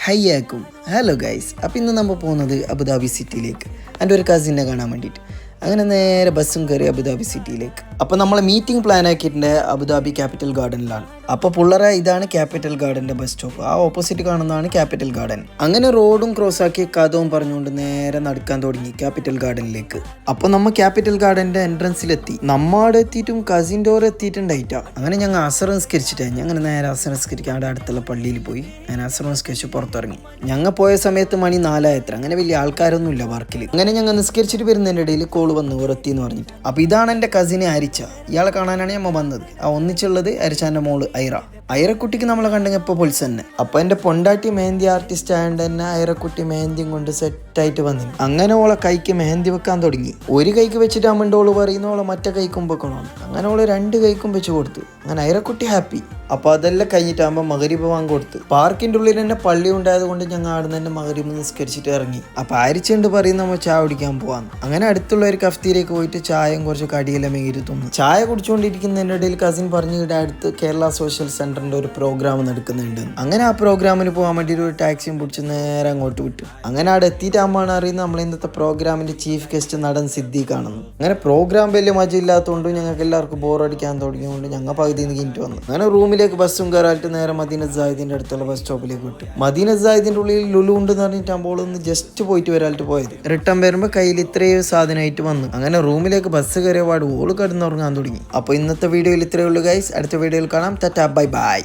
ഹയ്യാക്കും hello guys. അപ്പോൾ ഇന്ന് നമ്മൾ പോകുന്നത് അബുദാബി സിറ്റിയിലേക്ക് എൻ്റെ ഒരു കസിനെ കാണാൻ വേണ്ടിയിട്ട്. അങ്ങനെ നേരെ ബസ്സും കയറി അബുദാബി സിറ്റിയിലേക്ക്. അപ്പോൾ നമ്മൾ മീറ്റിംഗ് പ്ലാൻ ആക്കിയിട്ടുണ്ട് അബുദാബി ക്യാപിറ്റൽ ഗാർഡനിലാണ്. അപ്പോൾ പുള്ളറ ഇതാണ് ക്യാപിറ്റൽ ഗാർഡൻ്റെ ബസ് സ്റ്റോപ്പ്. ആ ഓപ്പോസിറ്റ് കാണുന്നതാണ് ക്യാപിറ്റൽ ഗാർഡൻ. അങ്ങനെ റോഡും ക്രോസ് ആക്കി കഥവും പറഞ്ഞുകൊണ്ട് നേരെ നടക്കാൻ തുടങ്ങി ക്യാപിറ്റൽ ഗാർഡനിലേക്ക്. അപ്പോൾ നമ്മൾ ക്യാപിറ്റൽ ഗാർഡൻ്റെ എൻട്രൻസിലെത്തി. നമ്മടെ എത്തിയിട്ടും കസിൻ്റെ ഓരോ എത്തിയിട്ടുണ്ടായിട്ടാ. അങ്ങനെ ഞങ്ങൾ അസർ നിസ്കരിച്ചിട്ടേ ഞങ്ങൾ നേരെ അസർ നിസ്കരിക്കാൻ അവിടെ അടുത്തുള്ള പള്ളിയിൽ പോയി ഞാൻ അസർ നിസ്കരിച്ച് പുറത്തിറങ്ങി. ഞങ്ങൾ പോയ സമയത്ത് മണി 4 അങ്ങനെ വലിയ ആൾക്കാരൊന്നുമില്ല വർക്കിൽ. അങ്ങനെ ഞങ്ങൾ നിസ്കരിച്ചിട്ട് വരുന്നതിൻ്റെ ഇടയിൽ കോള് വന്നു ഉറത്തി എന്ന് പറഞ്ഞിട്ട്. അപ്പോൾ ഇതാണ് എൻ്റെ കസിനെ അരിച്ച. ഇയാളെ കാണാനാണ് നമ്മൾ വന്നത്. ആ ഒന്നിച്ചുള്ളത് അരിച്ചാൻ്റെ മോള് ഐറക്കുട്ടിക്ക് നമ്മളെ കണ്ടെങ്കിൽ ഇപ്പോൾ പൊളിച്ച് തന്നെ. അപ്പോൾ എൻ്റെ പൊണ്ടാട്ടി മെഹന്തി ആർട്ടിസ്റ്റ് ആയതുകൊണ്ട് തന്നെ ഐറക്കുട്ടി മെഹന്തിയും കൊണ്ട് സെറ്റായിട്ട് വന്നു. അങ്ങനെ ഓളെ കൈക്ക് മെഹന്തി വെക്കാൻ തുടങ്ങി. ഒരു കൈക്ക് വെച്ചിട്ട് അമ്മൻ്റെ ഓള് പറയുന്ന ഓളെ മറ്റേ കൈക്കും വെക്കണമെന്ന്. അങ്ങനെ ഓള് 2 കൈക്കും വെച്ച് കൊടുത്തു. അങ്ങനെ ഐറക്കുട്ടി ഹാപ്പി. അപ്പോൾ അതെല്ലാം കഴിഞ്ഞിട്ടാകുമ്പോൾ മഗ്‌രിബ് വാങ്ങി കൊടുത്ത്. പാർക്കിൻ്റെ ഉള്ളിൽ തന്നെ പള്ളി ഉണ്ടായത് കൊണ്ട് ഞങ്ങൾ അവിടെ നിന്ന് തന്നെ മഗ്‌രിബ് നിസ്കരിച്ചിട്ട് ഇറങ്ങി. അപ്പോൾ അരിച്ചുണ്ട് പറയുന്ന നമ്മൾ ചായ കുടിക്കാൻ പോവാന്ന്. അങ്ങനെ അടുത്തുള്ള ഒരു കഫ്തീരേക്ക് പോയിട്ട് ചായയും കുറച്ച് കടിയെല്ലാം മേരി തിന്നു. ചായ കുടിച്ചുകൊണ്ടിരിക്കുന്നതിൻ്റെ ഇടയിൽ കസിൻ പറഞ്ഞു ഇവിടെ അടുത്ത് കേരള സോഷ്യൽ സെൻ്ററിൻ്റെ ഒരു പ്രോഗ്രാം നടക്കുന്നുണ്ട്. അങ്ങനെ ആ പ്രോഗ്രാമിന് പോകാൻ വേണ്ടി ഒരു ടാക്സിയും പിടിച്ച് നേരെ അങ്ങോട്ട് വിട്ടു. അങ്ങനെ അവിടെ എത്തിയിട്ടാകുമ്പോഴാണ് അറിയുന്നത് നമ്മൾ ഇന്നത്തെ പ്രോഗ്രാമിൻ്റെ ചീഫ് ഗസ്റ്റ് നടൻ സിദ്ദീഖാണെന്ന്. അങ്ങനെ പ്രോഗ്രാം വലിയ മജയില്ലാത്തതുകൊണ്ട് ഞങ്ങൾക്ക് എല്ലാവർക്കും ബോറടിക്കാൻ തുടങ്ങിയതുകൊണ്ട് ഞങ്ങൾ പകുതിയിൽ നിന്ന് കഴിഞ്ഞിട്ട് വന്നു. അങ്ങനെ റൂമിലേക്ക് ബസ്സും കയറായിട്ട് നേരെ മദീന സായിദിൻ്റെ അടുത്തുള്ള ബസ് സ്റ്റോപ്പിലേക്ക് വിട്ടു. മദീന സായിദിൻ്റെ ഉള്ളിൽ ലുലു ഉണ്ടെന്ന് പറഞ്ഞിട്ടാകുമ്പോൾ ഒന്ന് ജസ്റ്റ് പോയിട്ട് വരാനായിട്ട് പോയത്. റിട്ടേൺ വരുമ്പോൾ കയ്യിൽ ഇത്രയും സാധനമായിട്ട് വന്നു. അങ്ങനെ റൂമിലേക്ക് ബസ് കയറിയ പാട് ഓള് കിടന്നുറങ്ങാൻ തുടങ്ങി. അപ്പോൾ ഇന്നത്തെ വീഡിയോയിൽ ഇത്രയേ ഉള്ളൂ ഗൈസ്. അടുത്ത വീഡിയോയിൽ കാണാം. Tata bye bye.